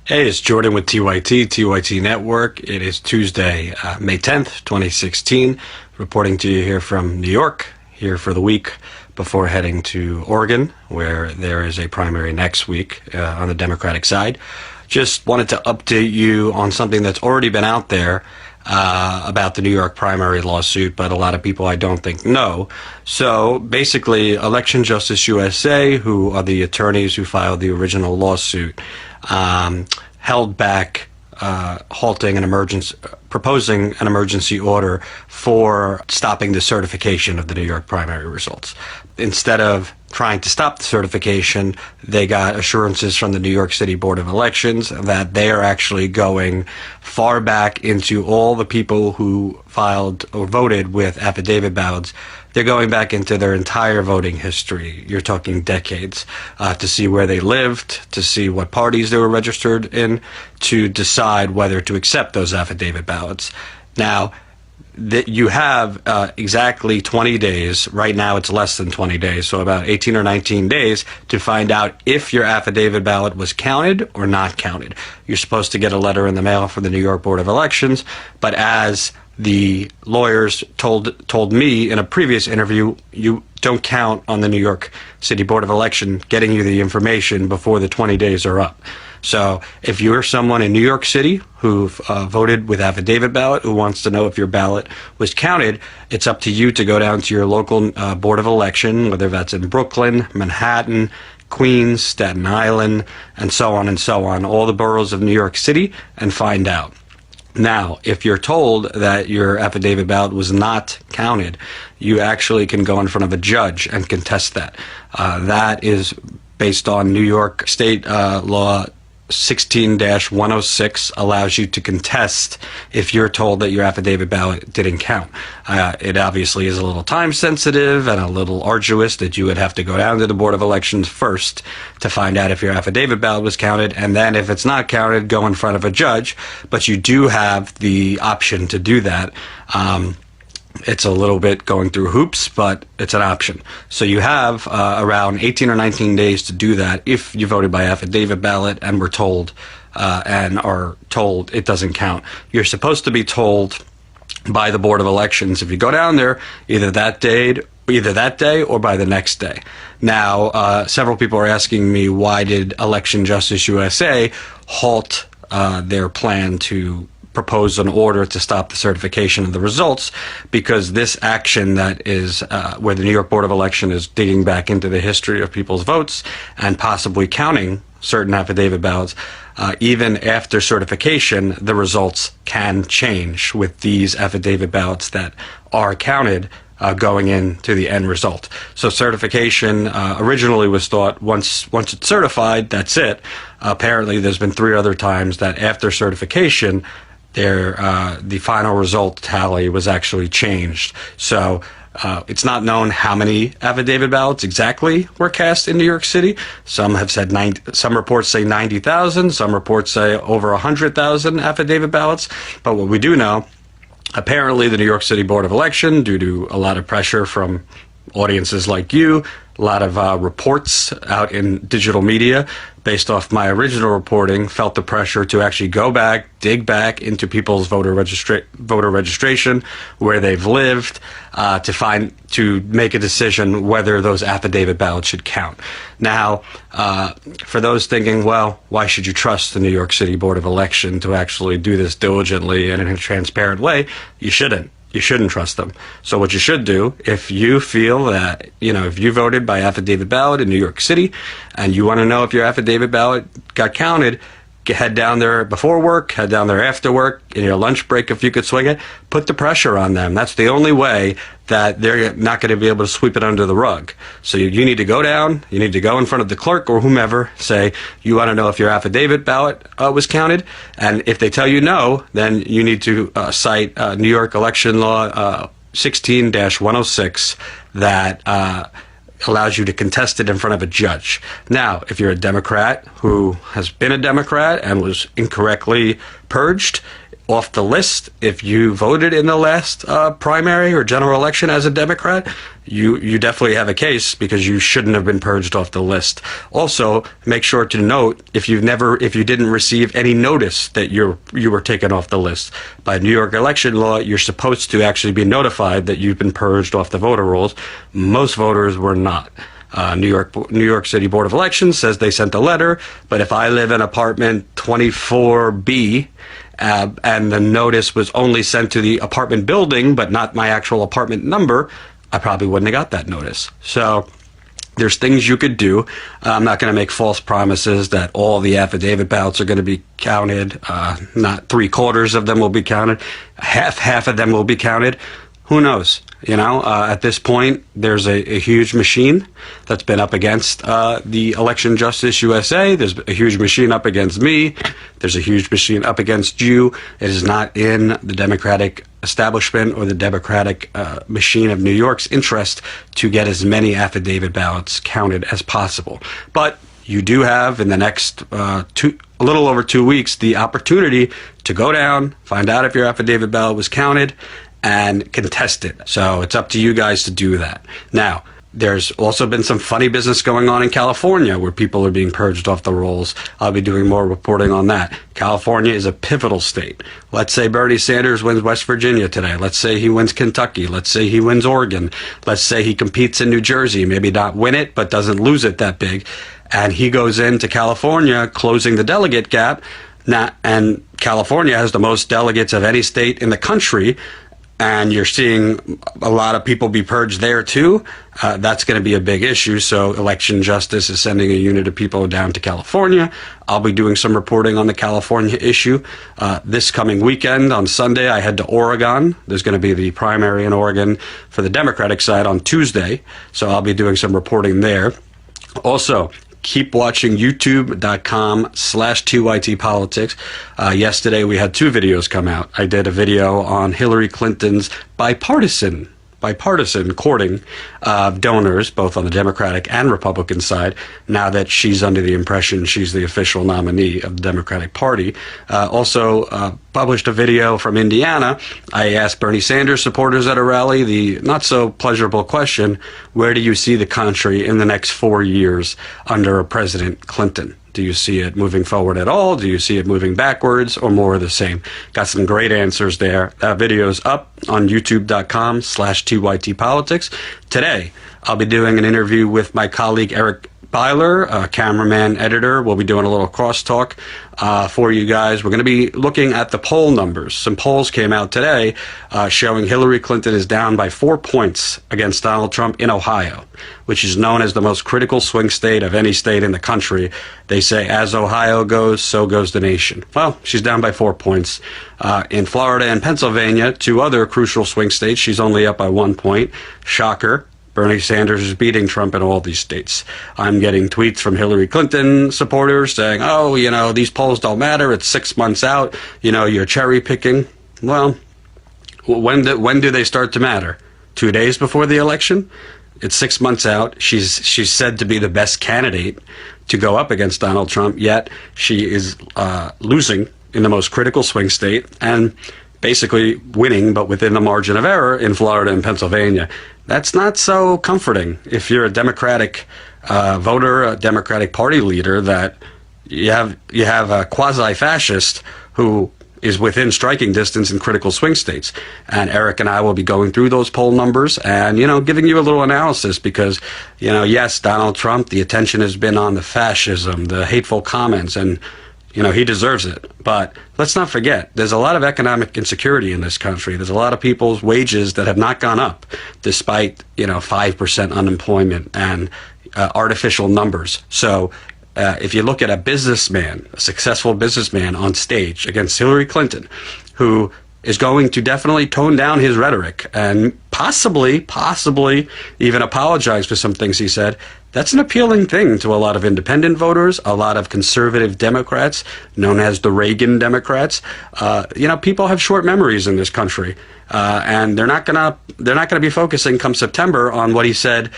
Hey, it's Jordan with TYT Network. It is Tuesday, May 10th, 2016. Reporting to you here from New York, here for the week before heading to Oregon, where there is a primary next week on the Democratic side. Just wanted to update you on something that's already been out there about the New York primary lawsuit, but a lot of people I don't think know. So basically, Election Justice USA, who are the attorneys who filed the original lawsuit, held back proposing an emergency order for stopping the certification of the New York primary results. Instead of trying to stop the certification, they got assurances from the New York City Board of Elections that they are actually going far back into all the people who filed or voted with affidavit ballots. They're going back into their entire voting history. You're talking decades, to see where they lived, to see what parties they were registered in, to decide whether to accept those affidavit ballots. Now, that you have exactly 20 days. Right now it's less than 20 days, so about 18 or 19 days to find out if your affidavit ballot was counted or not counted. You're supposed to get a letter in the mail from the New York Board of Elections, but as the lawyers told me in a previous interview, you don't count on the New York City Board of Election getting you the information before the 20 days are up. So if you're someone in New York City who voted with affidavit ballot, who wants to know if your ballot was counted, it's up to you to go down to your local Board of Election, whether that's in Brooklyn, Manhattan, Queens, Staten Island, and so on, all the boroughs of New York City, and find out. Now, if you're told that your affidavit ballot was not counted, you actually can go in front of a judge and contest that. That is based on New York State law 16-106 allows you to contest if you're told that your affidavit ballot didn't count. It obviously is a little time sensitive and a little arduous that you would have to go down to the Board of Elections first to find out if your affidavit ballot was counted, and then if it's not counted, go in front of a judge. But you do have the option to do that. It's a little bit going through hoops, but it's an option. So you have around 18 or 19 days to do that if you voted by affidavit ballot and were told and are told it doesn't count. You're supposed to be told by the Board of Elections if you go down there either that day or by the next day. Now, several people are asking me, why did Election Justice USA halt their plan to propose an order to stop the certification of the results? Because this action that is where the New York Board of Election is digging back into the history of people's votes and possibly counting certain affidavit ballots, even after certification, the results can change with these affidavit ballots that are counted going into the end result. So certification originally was thought once it's certified, that's it. Apparently, there's been 3 other times that after certification, the final result tally was actually changed. So it's not known how many affidavit ballots exactly were cast in New York City. Some have said some reports say 90,000, some reports say over 100,000 affidavit ballots. But what we do know, apparently the New York City Board of Election, due to a lot of pressure from audiences like you, a lot of reports out in digital media based off my original reporting, felt the pressure to actually go back, dig back into people's voter registration, where they've lived, to make a decision whether those affidavit ballots should count. Now, for those thinking, well, why should you trust the New York City Board of Election to actually do this diligently and in a transparent way? You shouldn't. You shouldn't trust them. So what you should do, if you feel that, if you voted by affidavit ballot in New York City and you want to know if your affidavit ballot got counted, head down there before work, head down there after work, in your lunch break if you could swing it. Put the pressure on them. That's the only way that they're not going to be able to sweep it under the rug. So you need to go down, you need to go in front of the clerk or whomever, say you want to know if your affidavit ballot was counted, and if they tell you no, then you need to cite New York election law 16-106 that allows you to contest it in front of a judge. Now, if you're a Democrat who has been a Democrat and was incorrectly purged, off the list if you voted in the last primary or general election as a Democrat, you definitely have a case because you shouldn't have been purged off the list. Also, make sure to note if you didn't receive any notice that you were taken off the list. By New York election law, you're supposed to actually be notified that you've been purged off the voter rolls. Most voters were not. New York City Board of Elections says they sent a letter, but if I live in apartment 24B, and the notice was only sent to the apartment building, but not my actual apartment number, I probably wouldn't have got that notice. So there's things you could do. I'm not going to make false promises that all the affidavit ballots are going to be counted. Not 3/4 of them will be counted. Half of them will be counted. Who knows? At this point, there's a huge machine that's been up against the Election Justice USA. There's a huge machine up against me. There's a huge machine up against you. It is not in the Democratic establishment or the Democratic machine of New York's interest to get as many affidavit ballots counted as possible. But you do have, in the next a little over 2 weeks, the opportunity to go down, find out if your affidavit ballot was counted, and contest it. So it's up to you guys to do that. Now, there's also been some funny business going on in California where people are being purged off the rolls. I'll be doing more reporting on that. California is a pivotal state. Let's say Bernie Sanders wins West Virginia today. Let's say he wins Kentucky. Let's say he wins Oregon. Let's say he competes in New Jersey, maybe not win it, but doesn't lose it that big. And he goes into California, closing the delegate gap. And California has the most delegates of any state in the country. And you're seeing a lot of people be purged there too. That's going to be a big issue. So Election Justice is sending a unit of people down to California. I'll be doing some reporting on the California issue. This coming weekend on Sunday, I head to Oregon. There's going to be the primary in Oregon for the Democratic side on Tuesday. So I'll be doing some reporting there. Also, keep watching youtube.com/TYTpolitics. Yesterday, we had 2 videos come out. I did a video on Hillary Clinton's bipartisan courting of donors, both on the Democratic and Republican side, now that she's under the impression she's the official nominee of the Democratic Party. Also published a video from Indiana. I asked Bernie Sanders supporters at a rally the not-so-pleasurable question, where do you see the country in the next 4 years under President Clinton? Do you see it moving forward at all? Do you see it moving backwards or more of the same? Got some great answers there. That video's up on youtube.com/TYTpolitics. Today, I'll be doing an interview with my colleague Eric Byler, a cameraman, editor. We'll be doing a little crosstalk for you guys. We're going to be looking at the poll numbers. Some polls came out today showing Hillary Clinton is down by 4 points against Donald Trump in Ohio, which is known as the most critical swing state of any state in the country. They say as Ohio goes, so goes the nation. Well, she's down by 4 points. In Florida and Pennsylvania, 2 other crucial swing states, she's only up by 1 point. Shocker. Bernie Sanders is beating Trump in all these states. I'm getting tweets from Hillary Clinton supporters saying, these polls don't matter. It's 6 months out. You're cherry picking. Well, when do they start to matter? 2 days before the election? It's 6 months out. She's said to be the best candidate to go up against Donald Trump, yet she is losing in the most critical swing state and basically winning, but within the margin of error in Florida and Pennsylvania. That's not so comforting if you're a Democratic voter, a Democratic Party leader, that you have a quasi-fascist who is within striking distance in critical swing states. And Eric and I will be going through those poll numbers and, giving you a little analysis because, yes, Donald Trump, the attention has been on the fascism, the hateful comments, and he deserves it. But let's not forget, there's a lot of economic insecurity in this country. There's a lot of people's wages that have not gone up despite, 5% unemployment and artificial numbers. So if you look at a businessman, a successful businessman on stage against Hillary Clinton, who is going to definitely tone down his rhetoric and possibly even apologize for some things he said, that's an appealing thing to a lot of independent voters, a lot of conservative Democrats, known as the Reagan Democrats. People have short memories in this country, and they're not gonna be focusing come September on what he said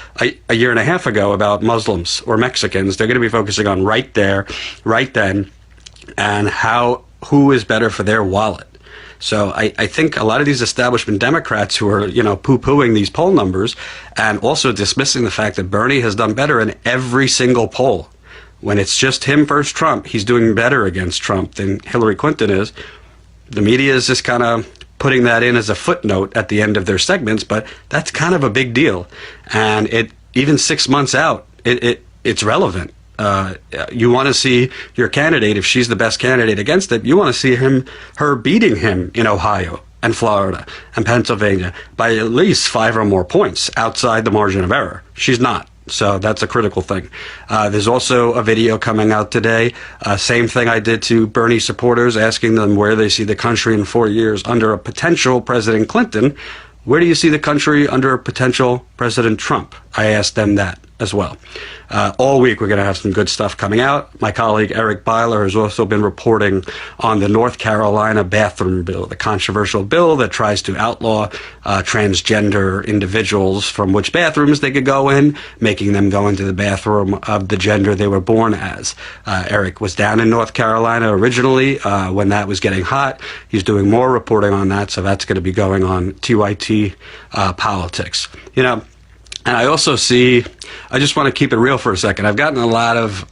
a year and a half ago about Muslims or Mexicans. They're going to be focusing on right there, right then, and who is better for their wallet. So I think a lot of these establishment Democrats who are, poo-pooing these poll numbers and also dismissing the fact that Bernie has done better in every single poll. When it's just him versus Trump, he's doing better against Trump than Hillary Clinton is. The media is just kind of putting that in as a footnote at the end of their segments, but that's kind of a big deal. And it even 6 months out, it's relevant. You want to see your candidate, if she's the best candidate against it, you want to see her beating him in Ohio and Florida and Pennsylvania by at least 5 or more points outside the margin of error. She's not. So that's a critical thing. There's also a video coming out today. Same thing I did to Bernie supporters, asking them where they see the country in 4 years under a potential President Clinton. Where do you see the country under a potential President Trump? I asked them that as well. All week we're going to have some good stuff coming out. My colleague Eric Byler has also been reporting on the North Carolina bathroom bill, the controversial bill that tries to outlaw transgender individuals from which bathrooms they could go in, making them go into the bathroom of the gender they were born as. Eric was down in North Carolina originally when that was getting hot. He's doing more reporting on that, so that's going to be going on TYT Politics. And I also see, I just want to keep it real for a second. I've gotten a lot of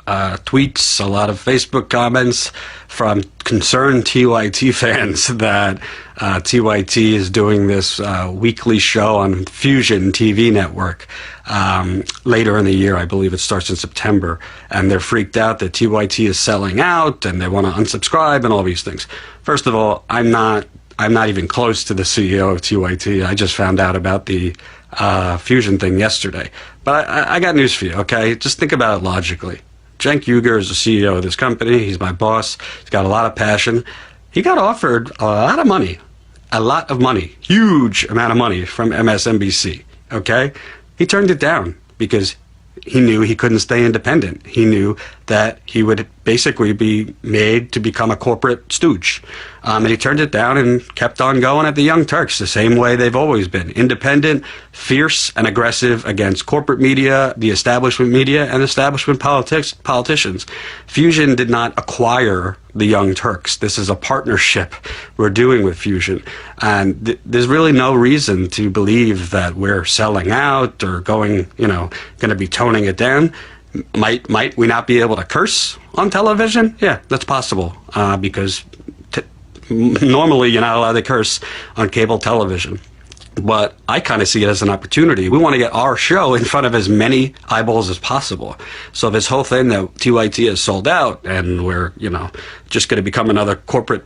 tweets, a lot of Facebook comments from concerned TYT fans that TYT is doing this weekly show on Fusion TV network later in the year. I believe it starts in September. And they're freaked out that TYT is selling out and they want to unsubscribe and all these things. First of all, I'm not even close to the CEO of TYT. I just found out about the Fusion thing yesterday. But I got news for you, okay? Just think about it logically. Cenk Uygur is the CEO of this company. He's my boss. He's got a lot of passion. He got offered a lot of money, huge amount of money from MSNBC, okay? He turned it down because he knew he couldn't stay independent. He knew that he would basically be made to become a corporate stooge. And he turned it down and kept on going at the Young Turks the same way they've always been. Independent, fierce, and aggressive against corporate media, the establishment media, and establishment politicians. Fusion did not acquire the Young Turks. This is a partnership we're doing with Fusion. And there's really no reason to believe that we're selling out or going to be toning it down. Might we not be able to curse on television? Yeah, that's possible because normally you're not allowed to curse on cable television. But I kind of see it as an opportunity. We want to get our show in front of as many eyeballs as possible. So this whole thing that TYT is sold out and we're, just going to become another corporate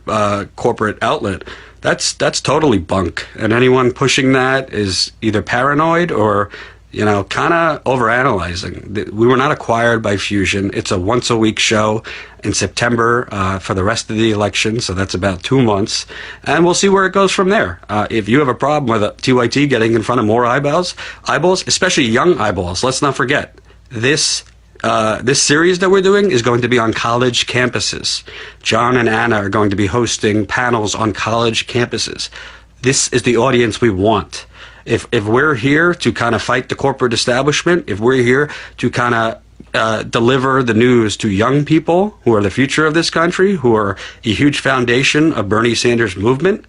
outlet, that's totally bunk. And anyone pushing that is either paranoid or kind of overanalyzing. We were not acquired by Fusion. It's a once-a-week show in September for the rest of the election, so that's about 2 months. And we'll see where it goes from there. If you have a problem with TYT getting in front of more eyeballs, especially young eyeballs, let's not forget, this series that we're doing is going to be on college campuses. John and Anna are going to be hosting panels on college campuses. This is the audience we want. If we're here to kind of fight the corporate establishment, if we're here to kind of deliver the news to young people who are the future of this country, who are a huge foundation of Bernie Sanders' movement,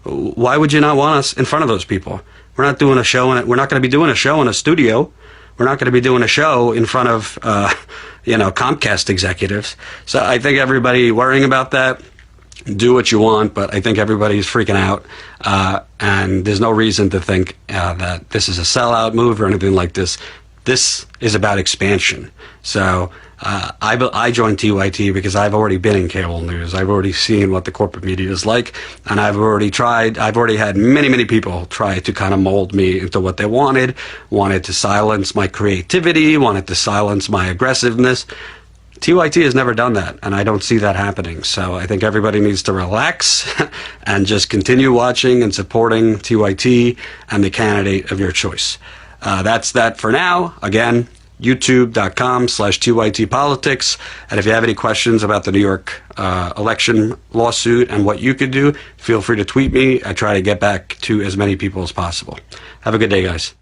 why would you not want us in front of those people? We're not doing a show, we're not going to be doing a show in a studio. We're not going to be doing a show in front of, Comcast executives. So I think everybody worrying about that, do what you want, but I think everybody's freaking out, and there's no reason to think that this is a sellout move or anything like this. This is about expansion. So I joined TYT because I've already been in cable news. I've already seen what the corporate media is like, and I've already had many people try to kind of mold me into what they wanted to silence my creativity, wanted to silence my aggressiveness. TYT has never done that, and I don't see that happening. So I think everybody needs to relax and just continue watching and supporting TYT and the candidate of your choice. That's that for now. Again, youtube.com/TYT Politics. And if you have any questions about the New York election lawsuit and what you could do, feel free to tweet me. I try to get back to as many people as possible. Have a good day, guys.